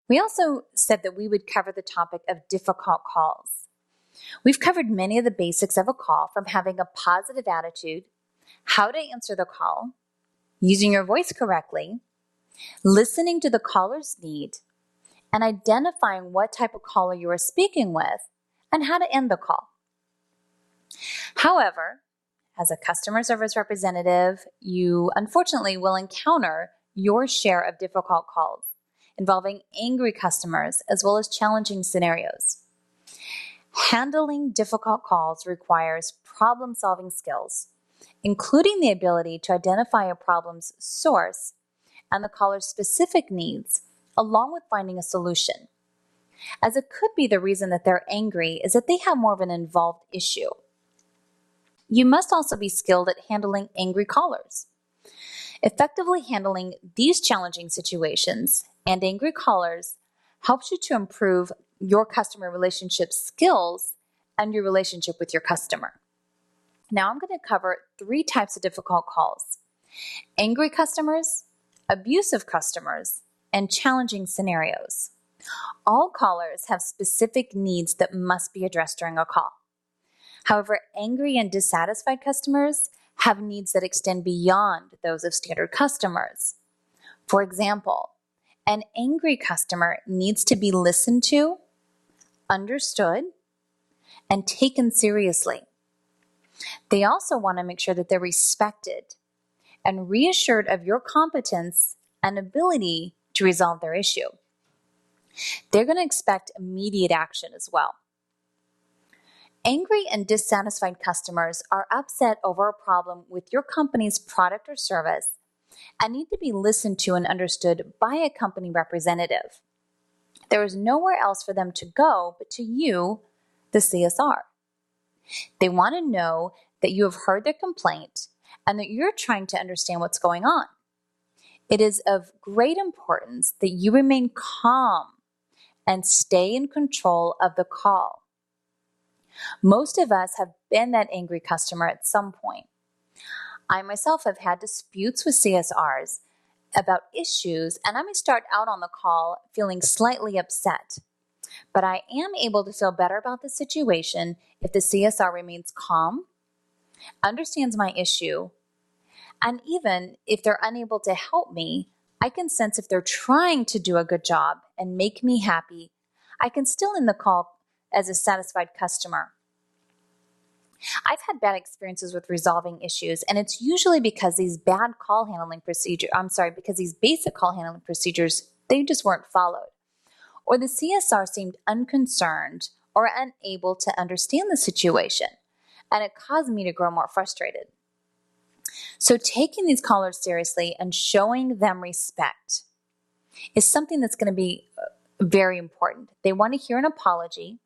We also said that we would cover the topic of difficult calls. We've covered many of the basics of a call, from having a positive attitude, how to answer the call, using your voice correctly, listening to the caller's need, and identifying what type of caller you are speaking with, and how to end the call. However, as a customer service representative, you unfortunately will encounter your share of difficult calls involving angry customers as well as challenging scenarios. Handling difficult calls requires problem-solving skills, including the ability to identify a problem's source and the caller's specific needs, along with finding a solution, as it could be the reason that they're angry is that they have more of an involved issue. You must also be skilled at handling angry callers. Effectively handling these challenging situations and angry callers helps you to improve your customer relationship skills and your relationship with your customer. Now I'm going to cover 3 types of difficult calls: angry customers, abusive customers, and challenging scenarios. All callers have specific needs that must be addressed during a call. However, angry and dissatisfied customers have needs that extend beyond those of standard customers. For example, an angry customer needs to be listened to, understood, and taken seriously. They also want to make sure that they're respected and reassured of your competence and ability to resolve their issue. They're going to expect immediate action as well. Angry and dissatisfied customers are upset over a problem with your company's product or service and need to be listened to and understood by a company representative. There is nowhere else for them to go but to you, the CSR. They want to know that you have heard their complaint and that you're trying to understand what's going on. It is of great importance that you remain calm and stay in control of the call. Most of us have been that angry customer at some point. I myself have had disputes with CSRs about issues, and I may start out on the call feeling slightly upset. But I am able to feel better about the situation if the CSR remains calm, understands my issue, and even if they're unable to help me, I can sense if they're trying to do a good job and make me happy, I can still end the call as a satisfied customer. I've had bad experiences with resolving issues, and it's usually because these basic call handling procedures, they just weren't followed. Or the CSR seemed unconcerned or unable to understand the situation, and it caused me to grow more frustrated. So taking these callers seriously and showing them respect is something that's going to be very important. They want to hear an apology.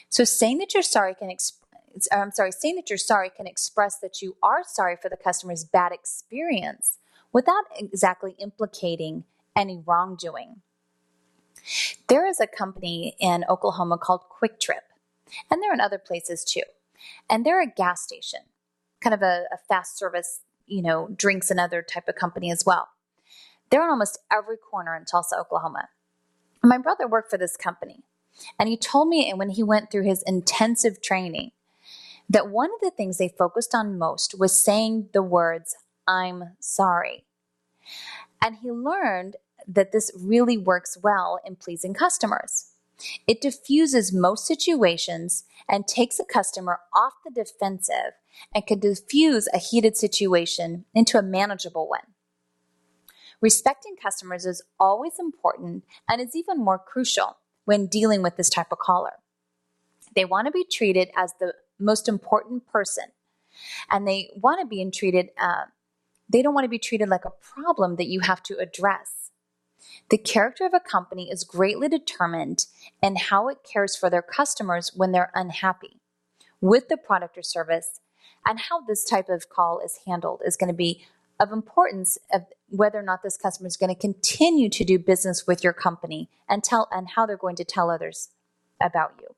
So saying that you're sorry can express that you are sorry for the customer's bad experience without exactly implicating any wrongdoing. There is a company in Oklahoma called Quick Trip, and they're in other places too. And they're a gas station, kind of a fast service, drinks and other type of company as well. They're on almost every corner in Tulsa, Oklahoma. My brother worked for this company, and he told me when he went through his intensive training that one of the things they focused on most was saying the words, "I'm sorry." And he learned that this really works well in pleasing customers. It diffuses most situations and takes a customer off the defensive and can diffuse a heated situation into a manageable one. Respecting customers is always important and is even more crucial when dealing with this type of caller. They want to be treated as the most important person, and they want to be they don't want to be treated like a problem that you have to address. The character of a company is greatly determined in how it cares for their customers when they're unhappy with the product or service, and how this type of call is handled is going to be of importance of whether or not this customer is going to continue to do business with your company and how they're going to tell others about you.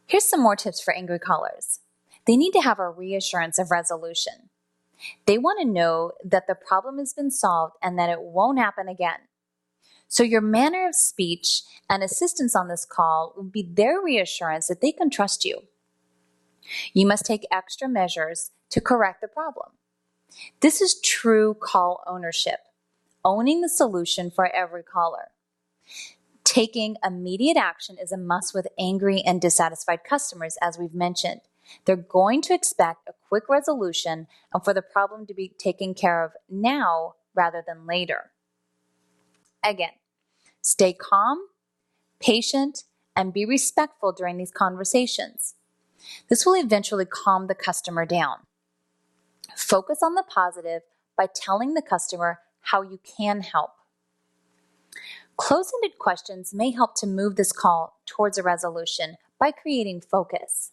Here's some more tips for angry callers. They need to have a reassurance of resolution. They want to know that the problem has been solved and that it won't happen again. So your manner of speech and assistance on this call will be their reassurance that they can trust you. You must take extra measures to correct the problem. This is true call ownership, owning the solution for every caller. Taking immediate action is a must with angry and dissatisfied customers, as we've mentioned. They're going to expect a quick resolution and for the problem to be taken care of now rather than later. Again, stay calm, patient, and be respectful during these conversations. This will eventually calm the customer down. Focus on the positive by telling the customer how you can help. Close-ended questions may help to move this call towards a resolution by creating focus.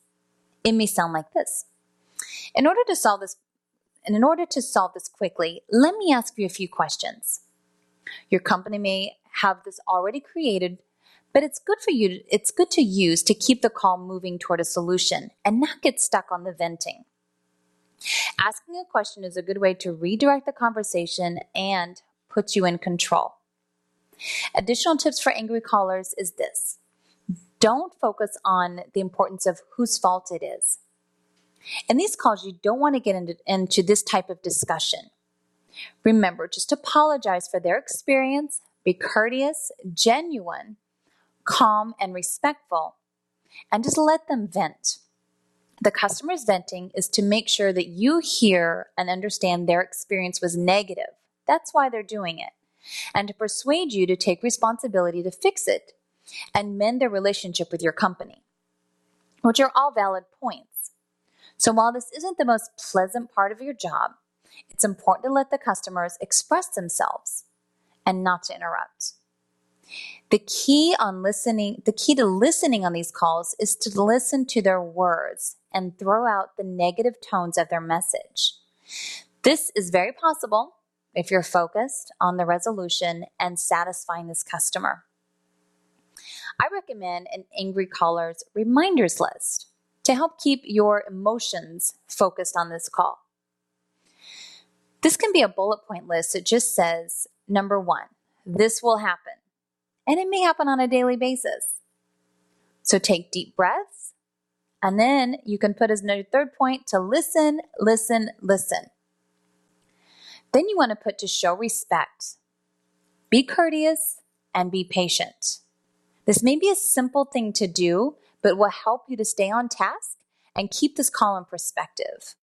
It may sound like this. In order to solve this quickly, let me ask you a few questions. Your company may have this already created, but it's good to use to keep the call moving toward a solution and not get stuck on the venting. Asking a question is a good way to redirect the conversation and put you in control. Additional tips for angry callers is this. Don't focus on the importance of whose fault it is. In these calls, you don't want to get into this type of discussion. Remember, just apologize for their experience, be courteous, genuine, calm, and respectful, and just let them vent. The customer's venting is to make sure that you hear and understand their experience was negative. That's why they're doing it. And to persuade you to take responsibility to fix it and mend their relationship with your company, which are all valid points. So while this isn't the most pleasant part of your job, it's important to let the customers express themselves and not to interrupt. The key to listening on these calls is to listen to their words and throw out the negative tones of their message. This is very possible if you're focused on the resolution and satisfying this customer. I recommend an angry caller's reminders list to help keep your emotions focused on this call. This can be a bullet point list that just says, number 1, this will happen. And it may happen on a daily basis. So take deep breaths, and then you can put as your third point to listen, listen, listen. Then you want to put to show respect. Be courteous and be patient. This may be a simple thing to do, but will help you to stay on task and keep this call in perspective.